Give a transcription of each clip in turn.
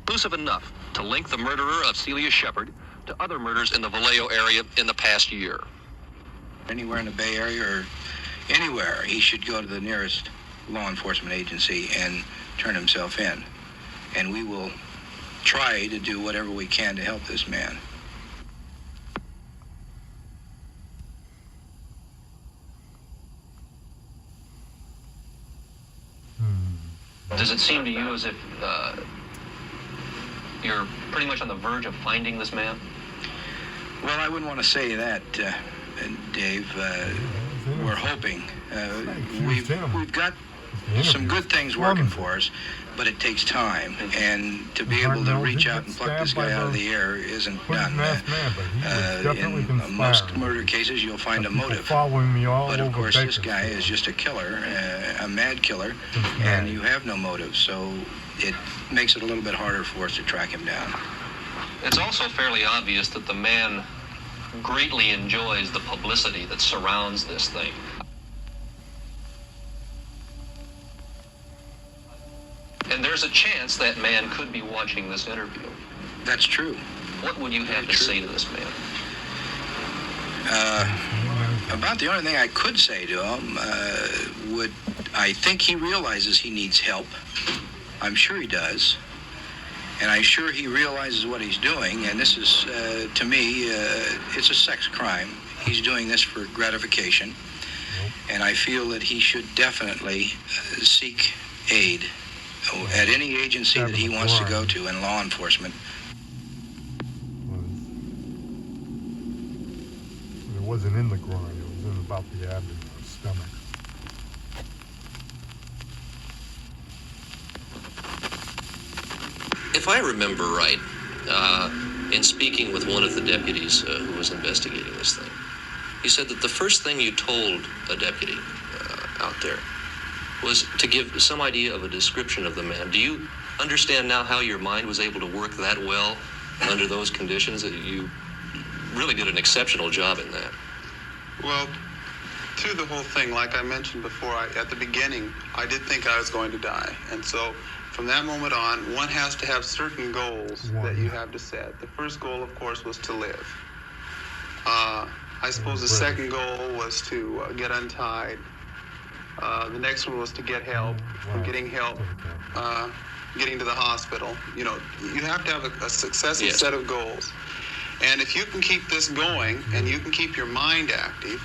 Conclusive enough to link the murderer of Celia Shepard to other murders in the Vallejo area in the past year. Anywhere in the Bay Area or anywhere, he should go to the nearest law enforcement agency and turn himself in. And we will try to do whatever we can to help this man. Does it seem to you as if you're pretty much on the verge of finding this man? Well, I wouldn't want to say that, Dave. We're hoping. We've got some good things working for us, but it takes time. And to be able to reach out and pluck this guy out of the air isn't done. In most murder cases, you'll find a motive. But of course, this guy is just a killer, a mad killer, and you have no motive. So it makes it a little bit harder for us to track him down. It's also fairly obvious that the man greatly enjoys the publicity that surrounds this thing. And there's a chance that man could be watching this interview. That's true. What would you have to say to this man? About the only thing I could say to him I think he realizes he needs help. I'm sure he does. And I'm sure he realizes what he's doing. And this is, to me, it's a sex crime. He's doing this for gratification. And I feel that he should definitely seek aid at any agency that he wants to go to in law enforcement. It wasn't in the groin, it was in about the abdomen or stomach. If I remember right, in speaking with one of the deputies who was investigating this thing, he said that the first thing you told a deputy out there was to give some idea of a description of the man. Do you understand now how your mind was able to work that well under those conditions? That you really did an exceptional job in that. Well, through the whole thing, like I mentioned before, at the beginning, I did think I was going to die. And so from that moment on, one has to have certain goals that you have to set. The first goal, of course, was to live. I suppose the second goal was to get untied. The next one was to get help, getting help, getting to the hospital. You know, you have to have a successive set of goals. And if you can keep this going and you can keep your mind active,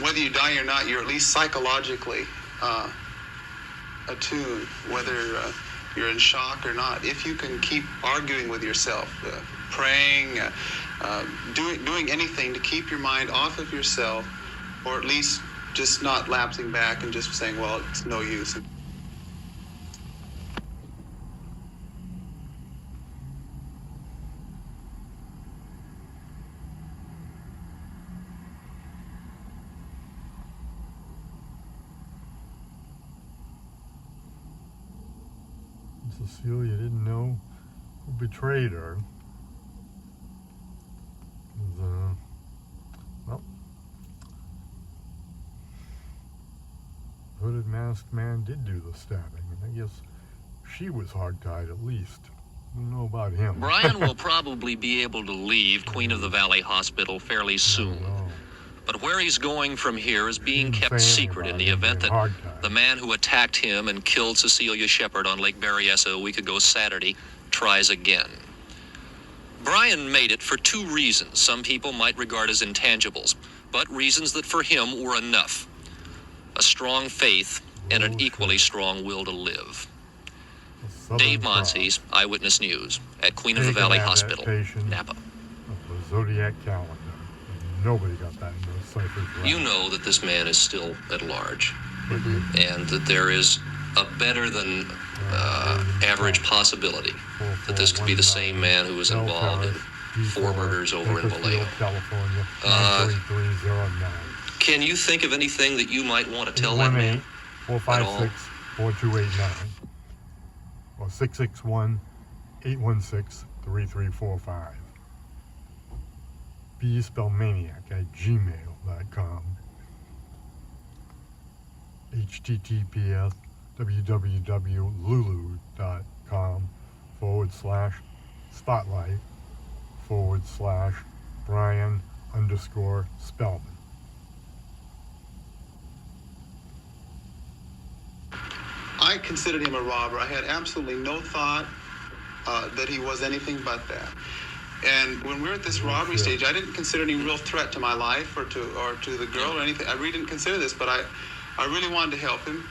whether you die or not, you're at least psychologically attuned, whether you're in shock or not. If you can keep arguing with yourself, praying, doing anything to keep your mind off of yourself, or at least just not lapsing back and just saying, well, it's no use. Cecilia didn't know who betrayed her. Well, hooded masked man did do the stabbing, and I guess she was hogtied at least. I don't know about him. Brian will probably be able to leave Queen of the Valley Hospital fairly soon. But where he's going from here is being kept secret in the event that the man who attacked him and killed Cecilia Shepard on Lake Berryessa a week ago Saturday tries again. Brian made it for two reasons some people might regard as intangibles, but reasons that for him were enough. A strong faith and an equally strong will to live. Dave Monsies, Eyewitness News, at Queen of the Valley Hospital, Napa. The Zodiac calendar. Nobody got that in those ciphers right. You know that this man is still at large, and that there is a better than average possibility that this could be the same man who was involved in 4 murders over in Vallejo. Can you think of anything that you might want to tell that man? 456-4289 or 661-816-3345. bspellmaniac@gmail.com. https://www.lulu.com. facebook.com/spotlight/Brian_Spellman. I considered him a robber. I had absolutely no thought that he was anything but that. And when we were at this robbery stage, I didn't consider any real threat to my life or to the girl or anything. I really didn't consider this, but I really wanted to help him.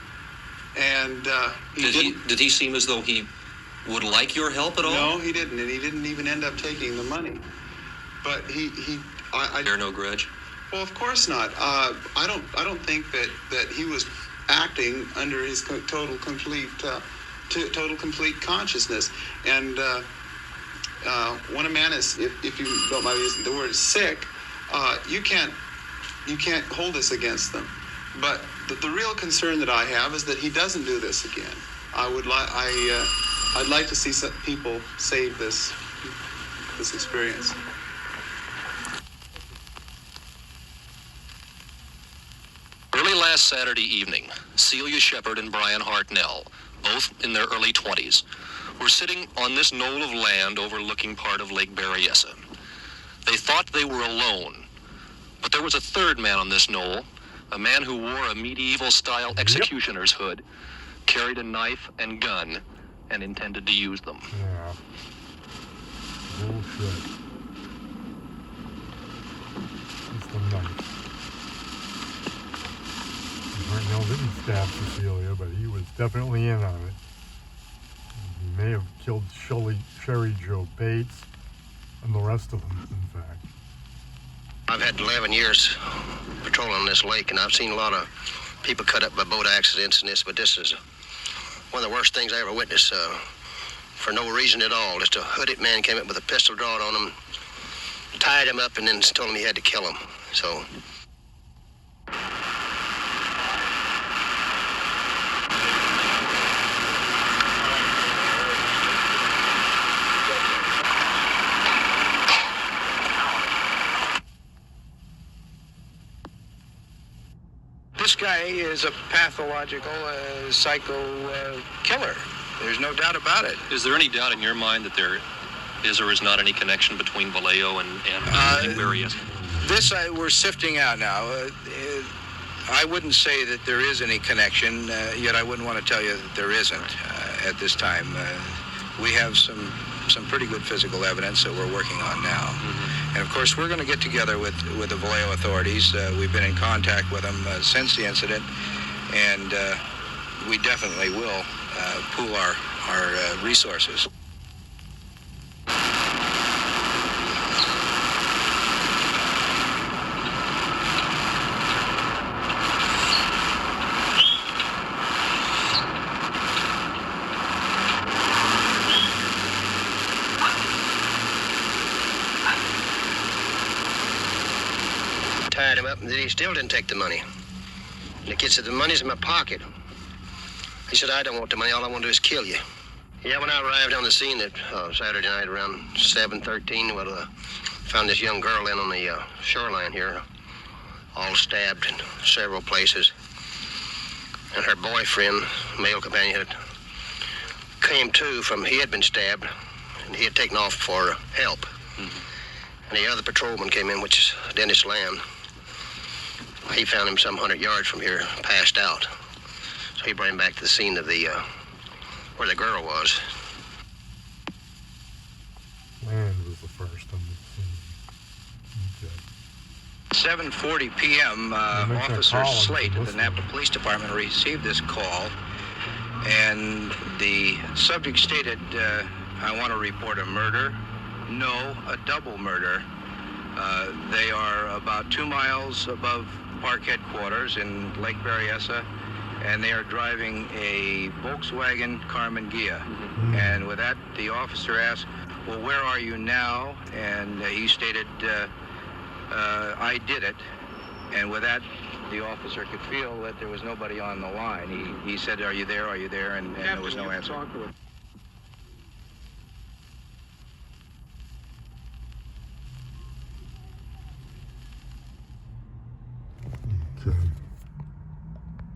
And did he seem as though he would like your help at all? No, he didn't, and he didn't even end up taking the money. But I bear no grudge. Well, of course not. I don't think that he was acting under his total complete consciousness. And when a man is, if you don't mind using the word sick, you can't hold this against them. But the real concern that I have is that he doesn't do this again. I'd like to see some people save this experience. Early last Saturday evening, Celia Shepard and Brian Hartnell, both in their early 20s, were sitting on this knoll of land overlooking part of Lake Berryessa. They thought they were alone, but there was a third man on this knoll, a man who wore a medieval-style executioner's hood, carried a knife and gun, and intended to use them. Yeah. Bullshit. It's the knife. Hartnell didn't stab Cecilia, but he was definitely in on it. He may have killed Sherry Jo Bates and the rest of them, in fact. I've had 11 years patrolling this lake, and I've seen a lot of people cut up by boat accidents and this, but this is one of the worst things I ever witnessed, for no reason at all. Just a hooded man came up with a pistol drawn on him, tied him up, and then told him he had to kill him. So This guy is a pathological psycho killer. There's no doubt about it. Is there any doubt in your mind that there is or is not any connection between Vallejo and Berryessa? This we're sifting out now. I wouldn't say that there is any connection, yet I wouldn't want to tell you that there isn't at this time. We have some pretty good physical evidence that we're working on now. Mm-hmm. And of course, we're going to get together with the Vallejo authorities. We've been in contact with them since the incident, and we definitely will pool our resources. tied him up, and then he still didn't take the money. And the kid said, the money's in my pocket. He said, I don't want the money. All I want to do is kill you. Yeah, when I arrived on the scene that Saturday night around 7:13, found this young girl in on the shoreline here, all stabbed in several places. And her boyfriend, male companion, came to from, he had been stabbed, and he had taken off for help. Mm-hmm. And the other patrolman came in, which is Dennis Lamb. He found him some 100 yards from here, passed out. So he brought him back to the scene of the, where the girl was. Land was the first on the scene. Okay. 7:40 p.m., Officer Slate of the Napa Police Department received this call, and the subject stated, I want to report a murder. No, a double murder. They are about 2 miles above park headquarters in Lake Berryessa, and they are driving a Volkswagen Karmann Ghia. Mm-hmm. And with that, the officer asked, well, where are you now? And he stated, I did it. And with that, the officer could feel that there was nobody on the line. He said, are you there? Are you there? And there was no answer.